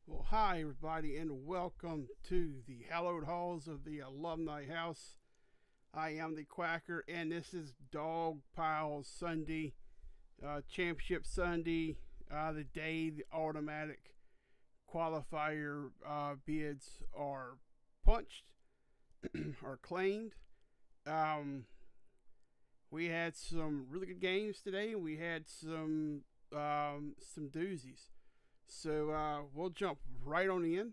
Well, hi, everybody, and welcome to the hallowed halls of the Alumni House. I am the Quacker, and this is Dog Piles Sunday, Championship Sunday, the day the automatic qualifier bids are punched or claimed. We had some really good games today. We had some doozies. So we'll jump right on in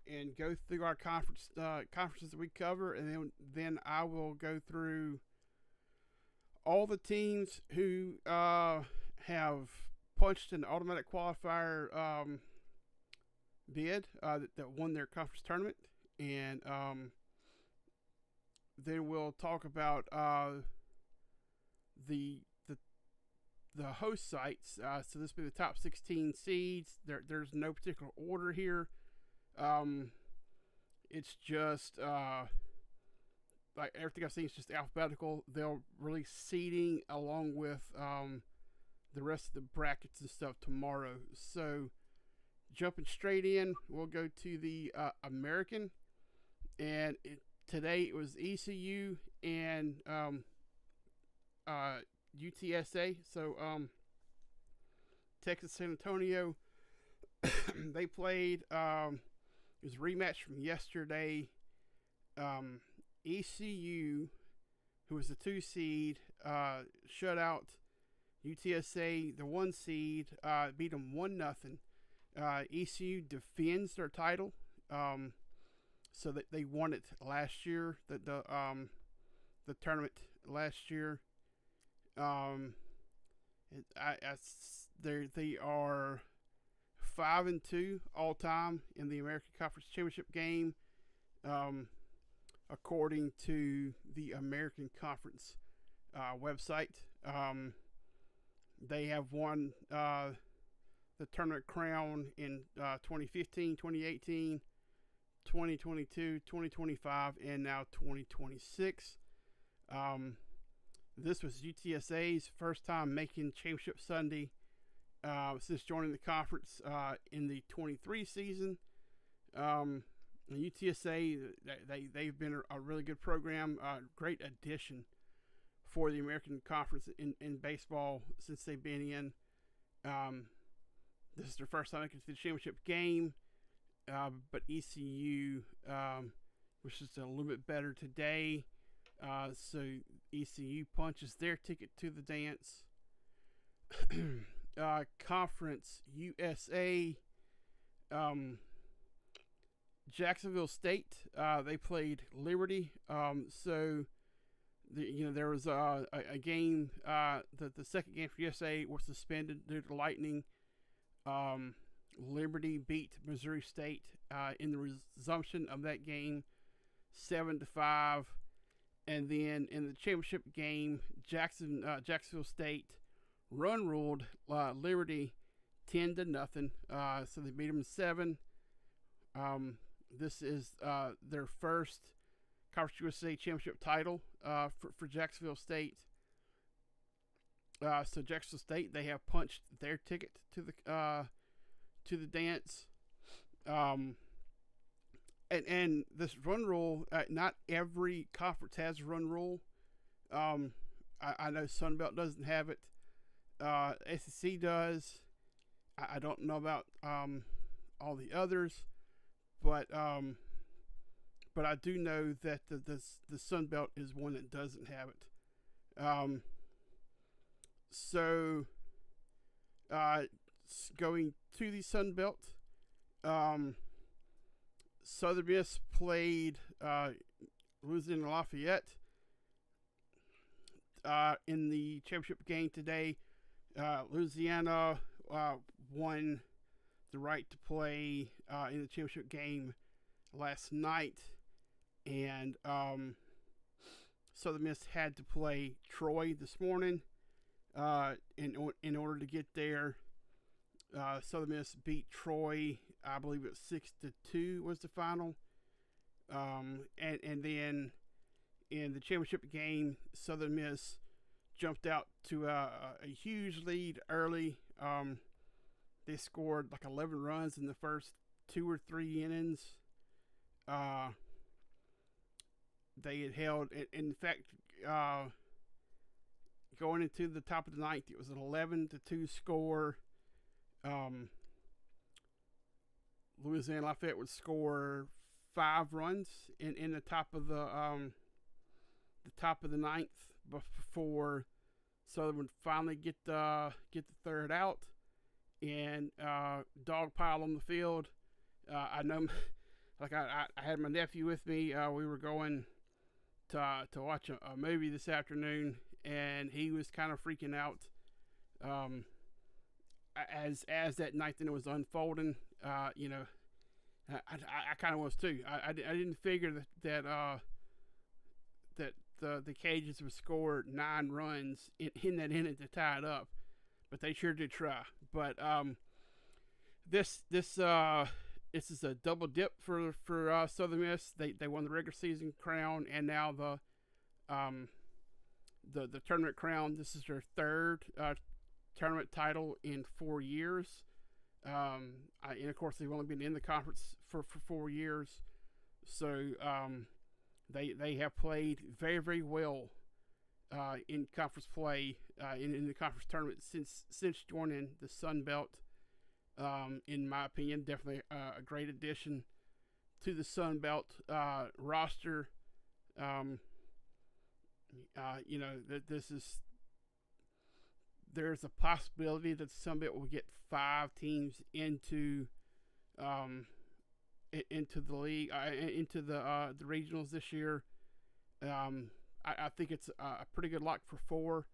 and go through our conferences that we cover, and then I will go through all the teams who have punched an automatic qualifier bid that won their conference tournament, and then we'll talk about the host sites. So this will be the top 16 seeds. There's no particular order here. It's just like everything I've seen is just alphabetical. They'll release seeding along with the rest of the brackets and stuff tomorrow. So jumping straight in, we'll go to the American, and today it was ECU and UTSA. So Texas San Antonio, they played, it was a rematch from yesterday. ECU, who was the 2 seed, shut out UTSA, the 1 seed, beat them 1-0. ECU defends their title, so that they won it last year, the tournament last year. They are 5-2 all time in the American Conference Championship game, according to the American Conference website. They have won the tournament crown in 2015, 2018, 2022, 2025, and now 2026. This was UTSA's first time making Championship Sunday since joining the conference in the 23 season. UTSA, they've been a really good program, great addition for the American Conference in baseball since they've been in. This is their first time making the championship game, but ECU was just a little bit better today. So ECU punches their ticket to the dance. Conference USA, Jacksonville State, they played Liberty. So there was a game, the second game for USA was suspended due to lightning. Liberty beat Missouri State in the resumption of that game 7-5. And then in the championship game, Jacksonville State run ruled Liberty 10-0. So they beat them 7. This is their first Conference USA championship title for Jacksonville State. So Jacksonville State, they have punched their ticket to the dance. And this run rule, not every conference has a run rule. I know Sunbelt doesn't have it. SEC does. I don't know about all the others, but I do know that the Sun Belt is one that doesn't have it. So going to the Sun Belt, Southern Miss played Louisiana Lafayette in the championship game today. Louisiana won the right to play in the championship game last night, and Southern Miss had to play Troy this morning in order to get there. Southern Miss beat Troy, I believe it was 6-2 was the final, and then in the championship game, Southern Miss jumped out to a huge lead early. They scored like 11 runs in the first 2 or 3 innings. They had held, in fact, going into the top of the ninth, it was an 11-2 score. Louisiana Lafayette would score 5 runs in the top of the ninth before Southern would finally get the third out and dog pile on the field. I know, like I had my nephew with me. We were going to watch a movie this afternoon, and he was kind of freaking out as that ninth inning was unfolding. I kind of was too. I didn't figure that the Cajuns would score 9 runs in that inning to tie it up, but they sure did try. But this is a double dip for Southern Miss. They won the regular season crown and now the tournament crown. This is their third tournament title in 4 years. And of course they've only been in the conference for 4 years, so they have played very, very well in conference play in the conference tournament since joining the Sun Belt. In my opinion, definitely a great addition to the Sun Belt roster. There's a possibility that Sun Belt will get 5 teams into the league, into the regionals this year. I think it's a pretty good lock for 4,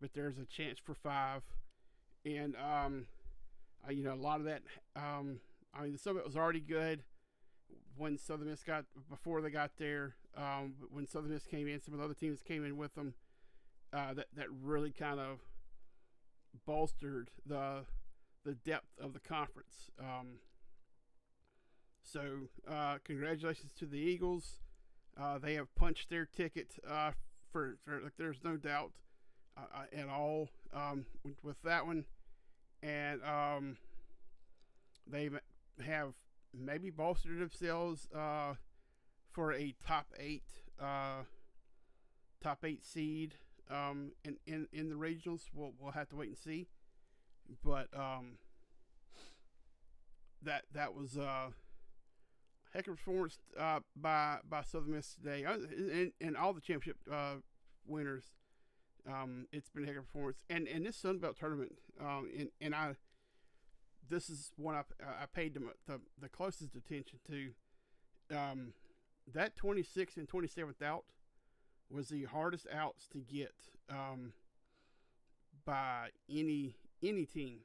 but there's a chance for 5, and a lot of that. The Sun Belt was already good when Southern Miss before they got there. When Southern Miss came in, some of the other teams came in with them. That really kind of bolstered the depth of the conference. So congratulations to the Eagles. They have punched their ticket for there's no doubt at all with that one, and they have maybe bolstered themselves for a top 8 seed in the regionals. We'll have to wait and see, but that was heck of a performance by Southern Miss today, and all the championship winners. It's been a heck of a performance, and this Sun Belt tournament, this is one I paid the closest attention to. That 26th and 27th out was the hardest outs to get by any team.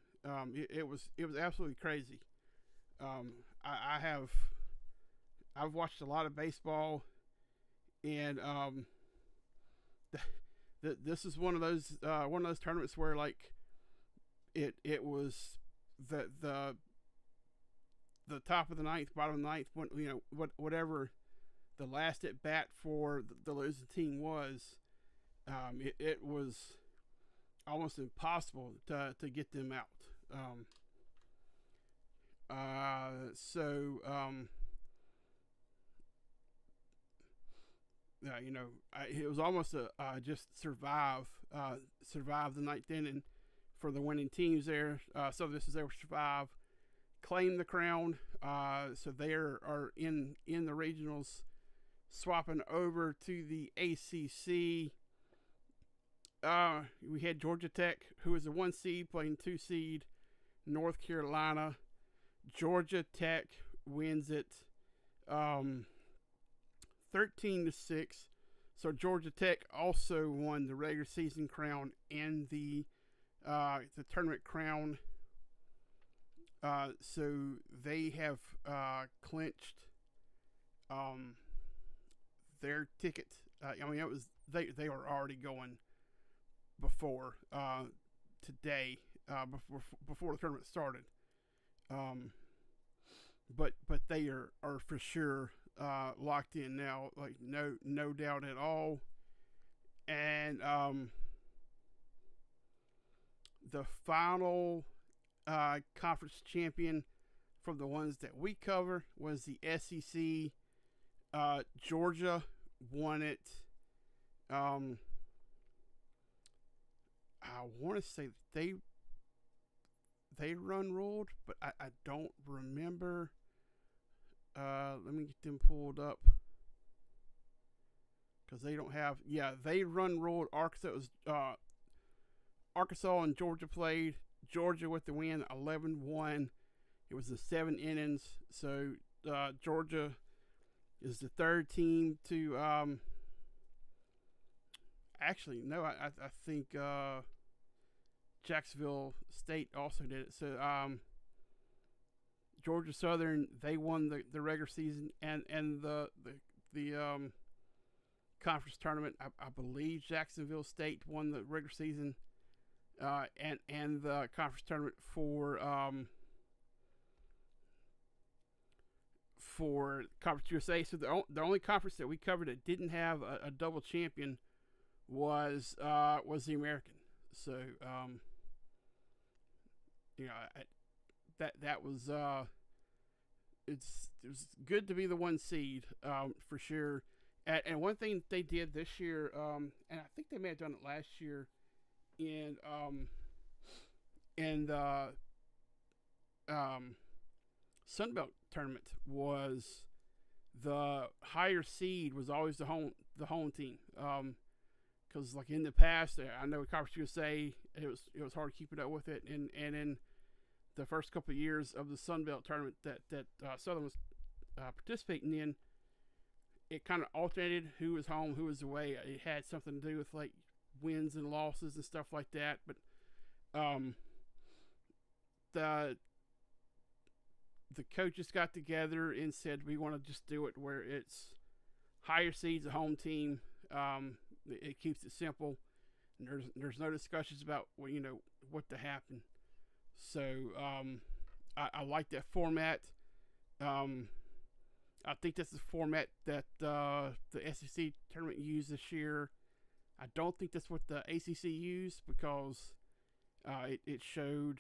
It was absolutely crazy. I've watched a lot of baseball, and this is one of those tournaments where like it was the top of the ninth, bottom of the ninth, whatever the last at bat for the losing team was. It was almost impossible to get them out. It was almost just survive the ninth inning for the winning teams there. So this is able to survive claim the crown. So they are in the regionals, swapping over to the ACC. We had Georgia Tech, who was the 1 seed, playing 2 seed North Carolina. Georgia Tech wins it 13-6. So Georgia Tech also won the regular season crown and the tournament crown. So they have clinched their ticket. It was they were already going before today, before the tournament started. But they are for sure locked in now, like no doubt at all. And the final conference champion from the ones that we cover was the SEC. Georgia won it. I want to say they run ruled, but I don't remember. Let me get them pulled up, because they don't have. Yeah, they run ruled Arkansas. It was Arkansas and Georgia played. Georgia with the win, 11-1. It was the 7 innings. So Georgia is the third team to. Actually, no, I think Jacksonville State also did it. So Georgia Southern, they won the regular season and the conference tournament. I believe Jacksonville State won the regular season and the conference tournament for Conference USA. So the only conference that we covered that didn't have a double champion was the American. So that was it was good to be the 1 seed for sure. And one thing they did this year, and I think they may have done it last year in the Sun Belt tournament, was the higher seed was always the home team. Because like in the past, I know Conference USA, it was hard to keep it up with it, and in the first couple of years of the Sun Belt tournament that Southern was participating in, it kind of alternated who was home, who was away. It had something to do with like wins and losses and stuff like that. But the coaches got together and said, we want to just do it where it's higher seeds, a home team. It keeps it simple. And there's no discussions about what to happen. So I like that format. I think that's the format that the SEC tournament used this year. I don't think that's what the ACC used, because it showed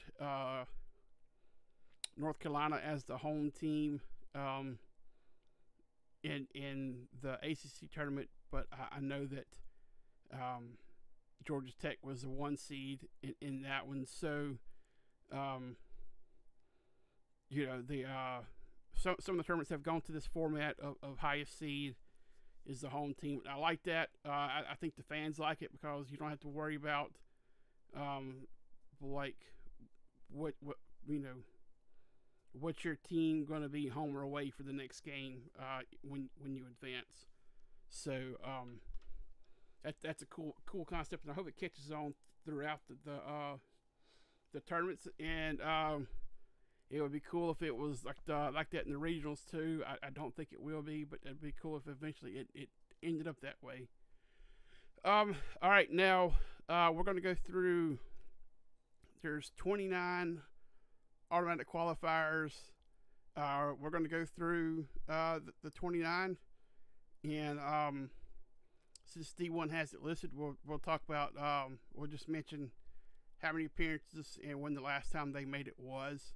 North Carolina as the home team in the ACC tournament, but I know that Georgia Tech was the 1 seed in that one. So some of the tournaments have gone to this format of highest seed is the home team. I like that. I think the fans like it, because you don't have to worry about like what's your team going to be, home or away, for the next game when you advance. So that's a cool concept, and I hope it catches on throughout the tournaments. And it would be cool if it was like that in the regionals too. I don't think it will be, but it'd be cool if eventually it ended up that way. All right, now we're going to go through. There's 29 automatic qualifiers. We're going to go through the 29, and since D1 has it listed, we'll talk about. We'll just mention how many appearances and when the last time they made it was.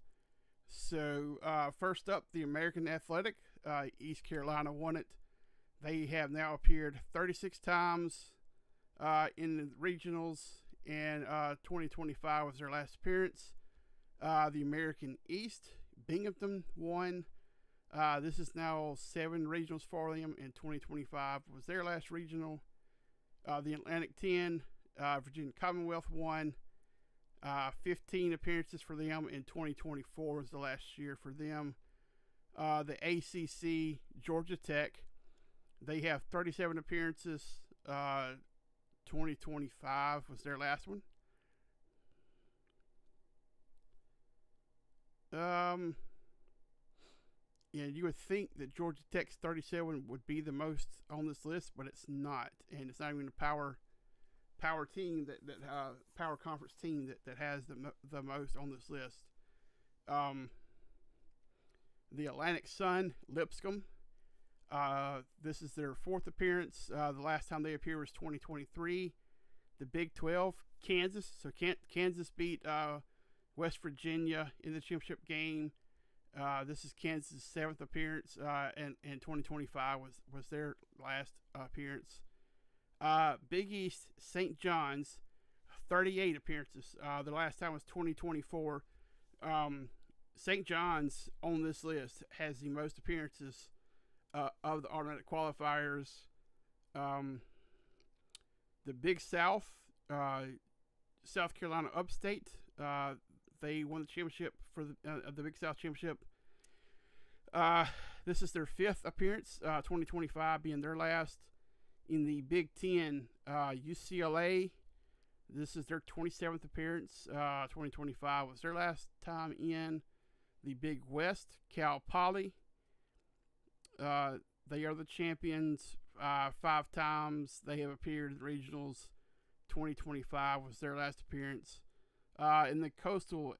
So first up, the American Athletic. East Carolina won it. They have now appeared 36 times in the regionals, and 2025 was their last appearance. The American East, Binghamton won. This is now 7 regionals for them, and 2025 was their last regional. The Atlantic 10, Virginia Commonwealth won. 15 appearances for them, and 2024 was the last year for them. The ACC, Georgia Tech, they have 37 appearances. 2025 was their last one. And you would think that Georgia Tech's 37 would be the most on this list, but it's not, and it's not even a power team power conference team that has the most on this list. The Atlantic Sun, Lipscomb. This is their 4th appearance. The last time they appeared was 2023. The Big 12, Kansas. So Kansas beat West Virginia in the championship game. This is Kansas' 7th appearance, and 2025 was their last appearance. Big East, St. John's, 38 appearances. The last time was 2024. St. John's on this list has the most appearances of the automatic qualifiers. The Big South, South Carolina Upstate, they won the championship for the Big South Championship. This is their 5th appearance, 2025 being their last. In the Big Ten, UCLA, this is their 27th appearance. 2025 was their last time in. The Big West, Cal Poly, they are the champions 5 times. They have appeared in the regionals. 2025 was their last appearance. In the Coastal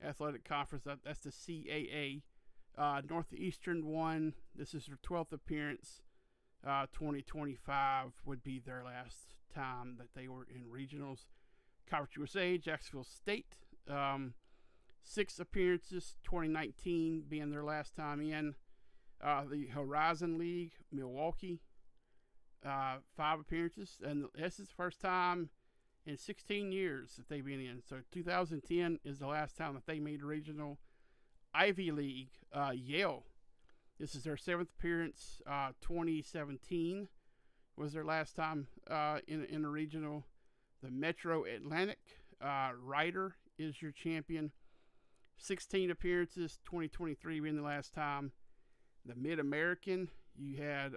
Athletic Conference, that's the CAA. Northeastern won. This is their 12th appearance. 2025 would be their last time that they were in regionals. Conference USA, Jacksonville State, 6 appearances, 2019 being their last time in. The Horizon League, Milwaukee, 5 appearances, and this is the first time in 16 years that they've been in. So 2010 is the last time that they made a regional. Ivy League, Yale, this is their 7th appearance. 2017 was their last time in a regional. The Metro Atlantic, Ryder is your champion. 16 appearances, 2023 being the last time. The Mid-American, you had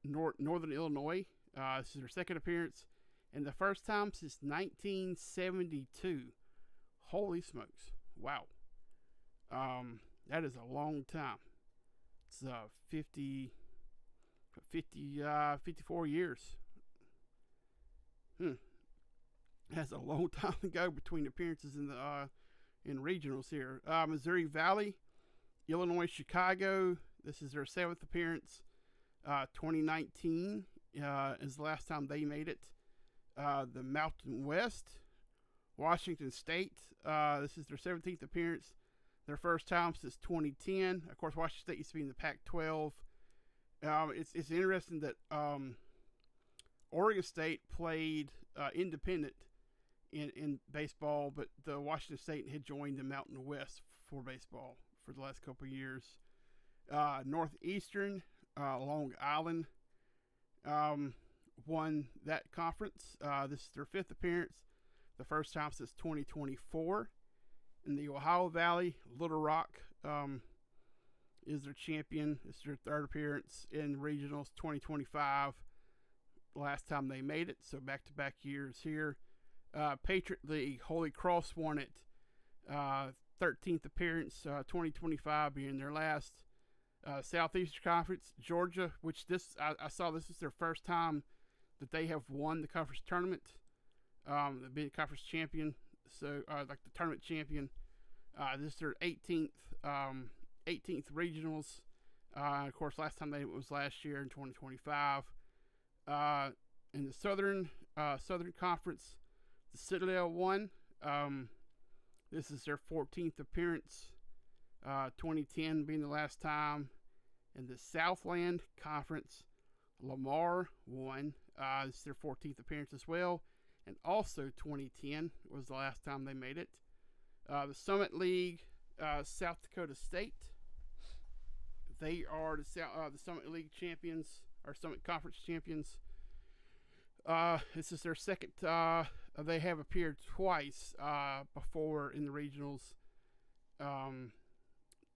Northern Illinois. This is their 2nd appearance. And the first time since 1972. Holy smokes. Wow. That is a long time. It's 54 years. That's a long time to go between appearances in regionals here. Missouri Valley, Illinois Chicago. This is their 7th appearance. 2019 is the last time they made it. The Mountain West, Washington State. This is their 17th appearance. Their first time since 2010. Of course, Washington State used to be in the Pac-12. It's interesting that Oregon State played independent in baseball, but the Washington State had joined the Mountain West for baseball for the last couple of years. Northeastern, Long Island, won that conference. This is their 5th appearance, the first time since 2024. In the Ohio Valley, Little Rock is their champion. This is their 3rd appearance in regionals. 2025, last time they made it, so back-to-back years here. Patriot League, Holy Cross won it. 13th appearance, 2025 being their last. Southeastern Conference, Georgia, which I saw this is their first time that they have won the conference tournament. They've been conference champion, so like the tournament champion. This is their 18th regionals. Of course, last time it was last year in 2025. In the Southern Conference, the Citadel won. This is their 14th appearance. 2010 being the last time. In the Southland Conference, Lamar won. This is their 14th appearance as well. And also 2010 was the last time they made it. The Summit League, South Dakota State. They are the Summit League champions, or Summit Conference champions. This is their second. They have appeared twice before in the regionals.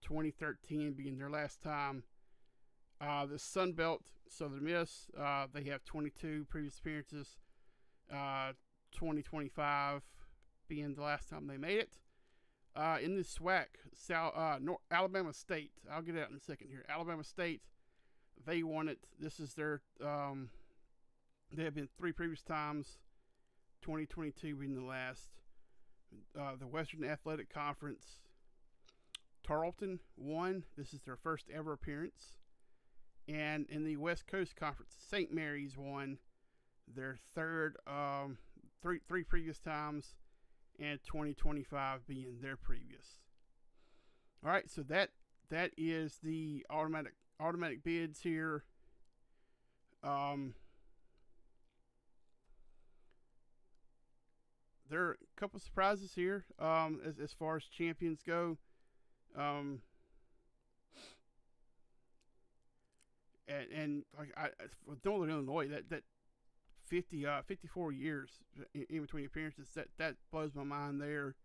2013 being their last time. The Sun Belt Southern Miss, they have 22 previous appearances. 2025 being the last time they made it. In the SWAC, Alabama State, I'll get out in a second here. Alabama State, they won it. This is their, they have been 3 previous times, 2022 being the last. The Western Athletic Conference, Tarleton won. This is their first ever appearance. And in the West Coast Conference, St. Mary's won their third, three previous times, and 2025 being their previous. All right, so that is the automatic bids here. There are a couple surprises here as far as champions go. And like with Northern Illinois, that 54 years in between appearances, that blows my mind there.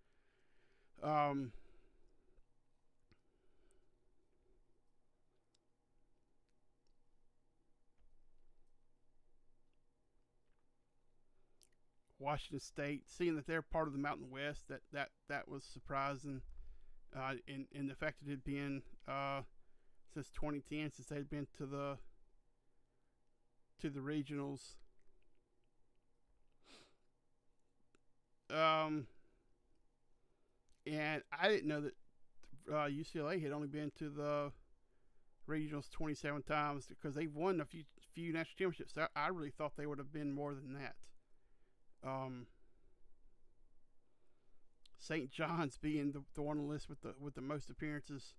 Washington State, seeing that they're part of the Mountain West, that was surprising. In the fact that it had been since 2010, since they'd been to the regionals. And I didn't know that UCLA had only been to the regionals 27 times, because they've won a few national championships. I really thought they would have been more than that. St. John's being the one on the list with the most appearances,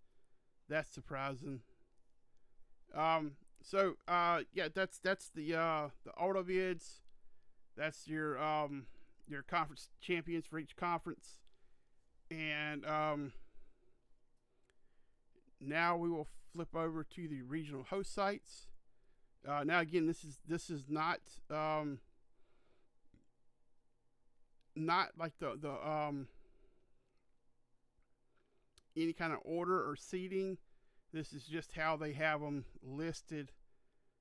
that's surprising. So yeah, that's the auto bids. That's your conference champions for each conference. And now we will flip over to the regional host sites. Now again, this is not like the any kind of order or seating. This is just how they have them listed,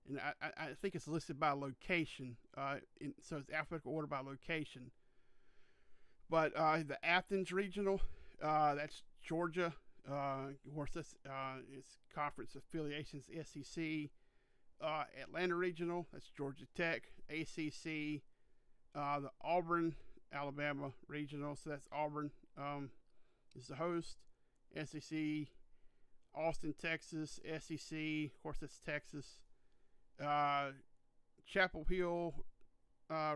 and I think it's listed by location. So it's alphabetical order by location. But the Athens regional, that's Georgia. Of course, that's its conference affiliations, SEC. Atlanta regional, that's Georgia Tech. ACC. The Auburn, Alabama regional, so that's Auburn is the host. SEC, Austin, Texas. SEC, of course, that's Texas. Chapel Hill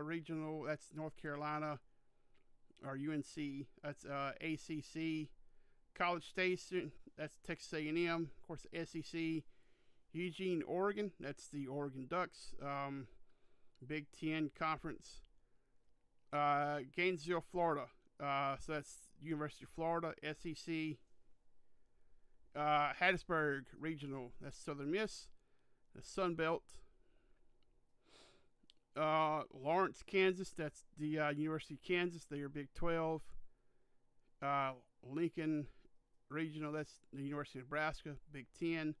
regional, that's North Carolina, or UNC. That's ACC. College Station, that's Texas A&M. Of course, SEC. Eugene, Oregon, that's the Oregon Ducks. Big Ten Conference. Gainesville, Florida. So that's University of Florida. SEC. Hattiesburg Regional, that's Southern Miss. The Sun Belt. Lawrence, Kansas, that's the University of Kansas. They are Big 12. Lincoln Regional, that's the University of Nebraska. Big 10.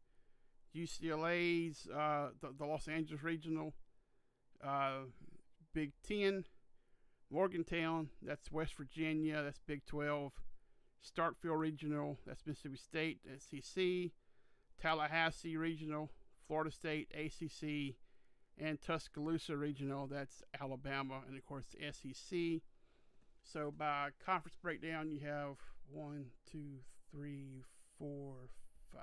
UCLA's the Los Angeles Regional. Big 10. Morgantown, that's West Virginia. That's Big 12. Starkville Regional, that's Mississippi State, SEC. Tallahassee Regional, Florida State, ACC. And Tuscaloosa Regional, that's Alabama, and of course the SEC. So by conference breakdown, you have 1, 2, 3, 4, 5,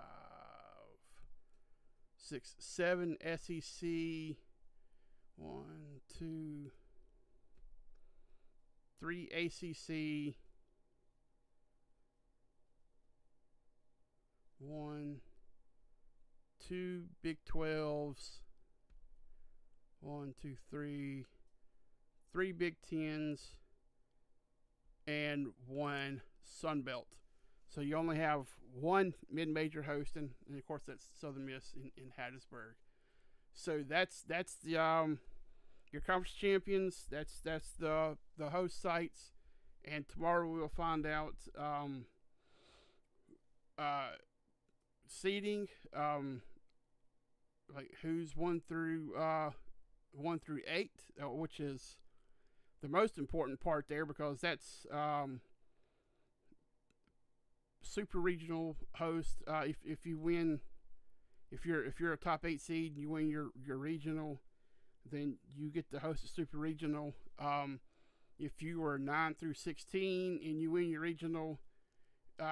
6, 7 SEC. 1, 2, 3 ACC. 1, 2 Big 12s. 1, 2, 3 Big 10s, and 1 Sun Belt. So you only have one mid-major hosting, and of course that's Southern Miss in Hattiesburg. So that's the your conference champions. That's the host sites, and tomorrow we'll find out seeding, like who's 1 through 8, which is the most important part there, because that's super regional host. If you win, if you're a top 8 seed and you win your regional, then you get to host a super regional. If you were 9 through 16 and you win your regional,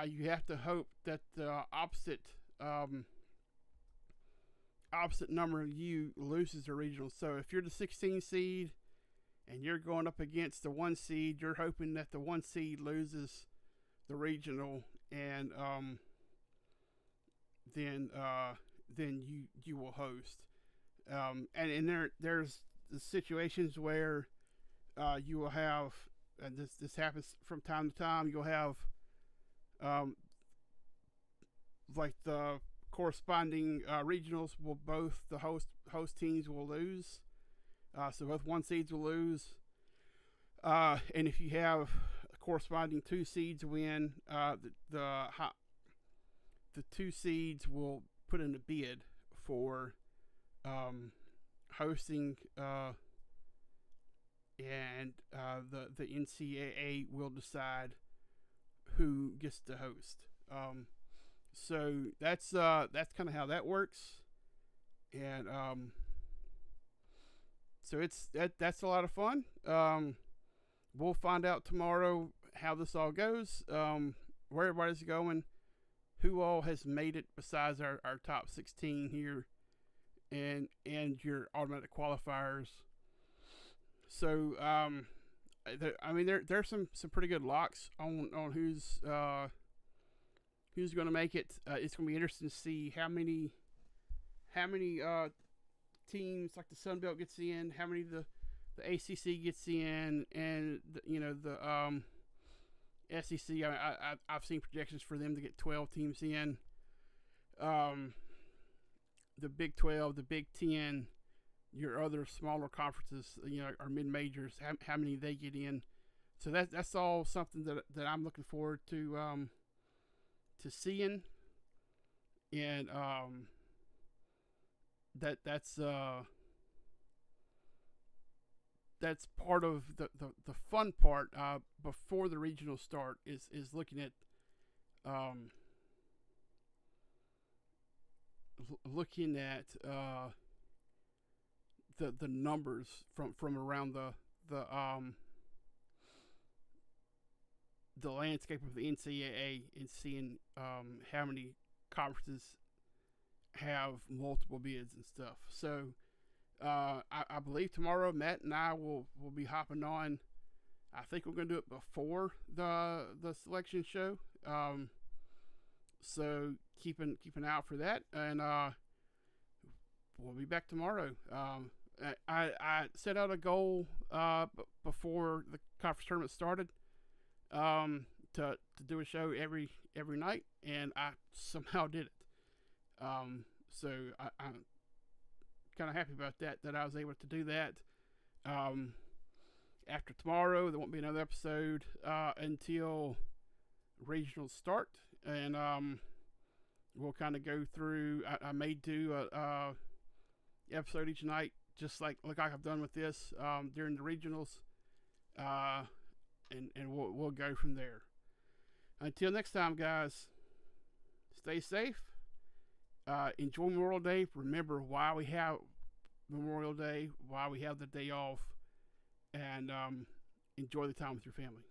you have to hope that the opposite number of you loses the regional. So if you're the 16 seed and you're going up against the 1 seed, you're hoping that the 1 seed loses the regional, and then you will host. And there's the situations where you will have, and this happens from time to time, you'll have like the corresponding regionals will both the host teams will lose. So both 1 seeds will lose. And if you have corresponding 2 seeds win, the 2 seeds will put in a bid for hosting, and the NCAA will decide who gets to host. So that's kind of how that works, and so that's a lot of fun. We'll find out tomorrow how this all goes, where everybody's going, who all has made it besides our top 16 here, and your automatic qualifiers. So there's some pretty good locks on who's going to make it. It's going to be interesting to see how many teams like the Sun Belt gets in, how many the ACC gets in, and the SEC. I've seen projections for them to get 12 teams in. The Big 12, the Big 10, your other smaller conferences, are mid majors. How many they get in? So that's all something that I'm looking forward to seeing, and that's part of the fun part before the regional start is looking at the numbers from around the landscape of the NCAA, and seeing how many conferences have multiple bids and stuff. So I believe tomorrow Matt and I will be hopping on. I think we're going to do it before the selection show. So keeping out for that, and we'll be back tomorrow. I set out a goal before the conference tournament started to do a show every night, and I somehow did it. So I'm kind of happy about that I was able to do that. After tomorrow, there won't be another episode until regional start, and we'll kind of go through. I may do a episode each night, just like I've done with this during the regionals, and we'll go from there. Until next time, guys, stay safe. Enjoy Memorial Day. Remember why we have Memorial Day, why we have the day off, and enjoy the time with your family.